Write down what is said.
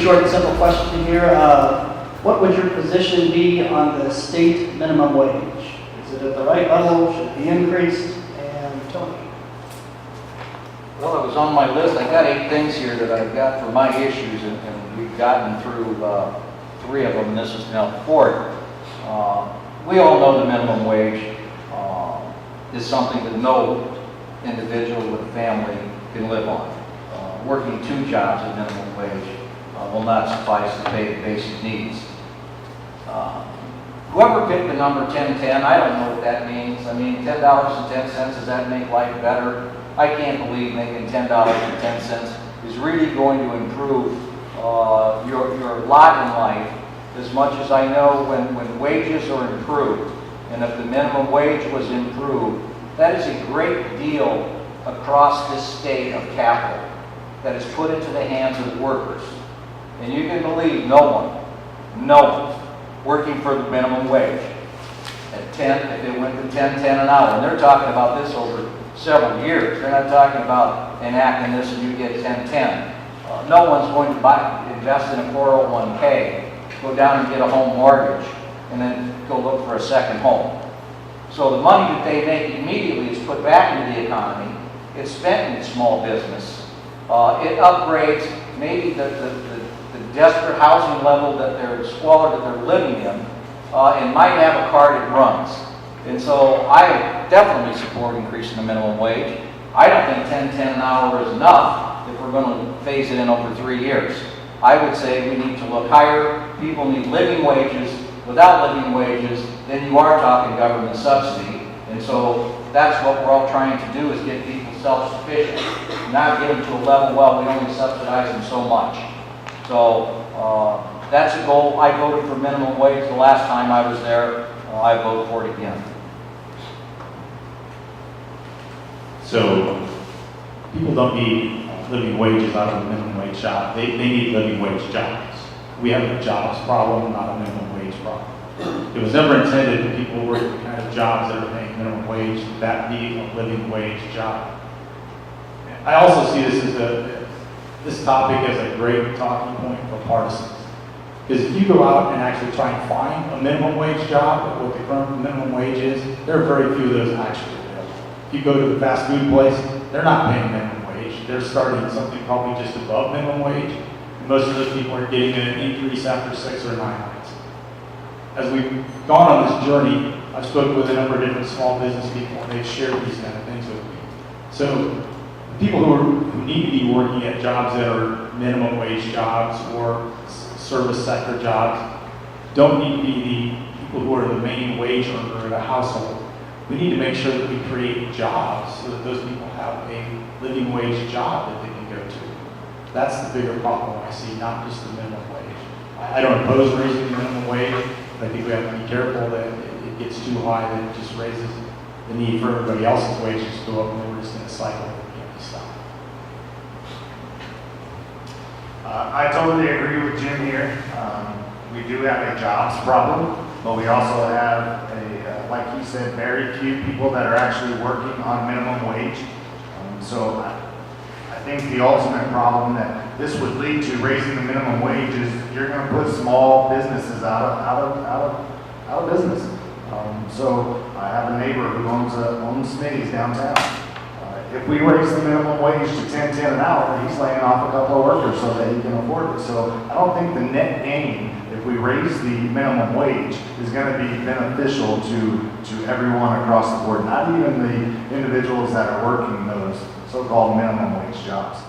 short and simple question here. What would your position be on the state minimum wage? Is it at the right level? Should it be increased? And Tony? Well, it was on my list. I got 8 things here that I've got for my issues, and we've gotten through 3 of them, and this is now the 4th. We all know the minimum wage is something that no individual with a family can live on. Working 2 jobs at minimum wage will not suffice to pay the basic needs. Whoever picked the number 1010, I don't know what that means. I mean, $10.10, does that make life better? I can't believe making $10.10 is really going to improve your lot in life as much as I know when wages are improved, and if the minimum wage was improved, that is a great deal across this state of capital that is put into the hands of the workers. And you can believe no one working for the minimum wage at 10, if it went to 10 an hour, and they're talking about this over several years. They're not talking about enacting this and you get 10. No one's going to invest in a 401k, go down and get a home mortgage, and then go look for a second home. So the money that they make immediately is put back into the economy. It's spent in small business. It upgrades maybe the desperate housing level that they're squalor that they're living in, and might have a car that runs. And so I definitely support increasing the minimum wage. I don't think 10 an hour is enough if we're going to phase it in over 3 years. I would say we need to look higher. People need living wages. Without living wages, then you are talking government subsidy. And so that's what we're all trying to do, is get people self-sufficient, not get them to a level, well, we only subsidize them so much. So that's a goal. I voted for minimum wage the last time I was there. I vote for it again. So people don't need living wages out of a minimum wage job. They need living wage jobs. We have a jobs problem, not a minimum wage problem. It was never intended that people work the kind of jobs that are paying minimum wage, that be a living wage job. I also see this topic as a great talking point for partisans. Because if you go out and actually try and find a minimum wage job at what the current minimum wage is, there are very few of those actually available. If you go to the fast food place, they're not paying minimum wage. They're starting at something probably just above minimum wage. And most of those people are getting an increase after 6 or 9 months. As we've gone on this journey, I've spoken with a number of different small business people, and they've shared these kind of things with me. So people who need to be working at jobs that are minimum wage jobs or service sector jobs don't need to be the people who are the main wage earner in a household. We need to make sure that we create jobs so that those people have a living wage job that they can go to. That's the bigger problem I see, not just the minimum wage. I don't oppose raising the minimum wage, but I think we have to be careful that it gets too high that it just raises the need for everybody else's wages to go up, and we're just in a cycle that can't be stopped. I totally agree with Jim here. We do have a jobs problem, but we also have like he said, very few people that are actually working on minimum wage. So I think the ultimate problem that this would lead to, raising the minimum wage, is you're going to put small businesses out of business. So I have a neighbor who owns Smitty's downtown. If we raise the minimum wage to 10 an hour, he's laying off a couple of workers so that he can afford it. So I don't think the net gain, if we raise the minimum wage, is going to be beneficial to everyone across the board, not even the individuals that are working those so-called minimum wage jobs.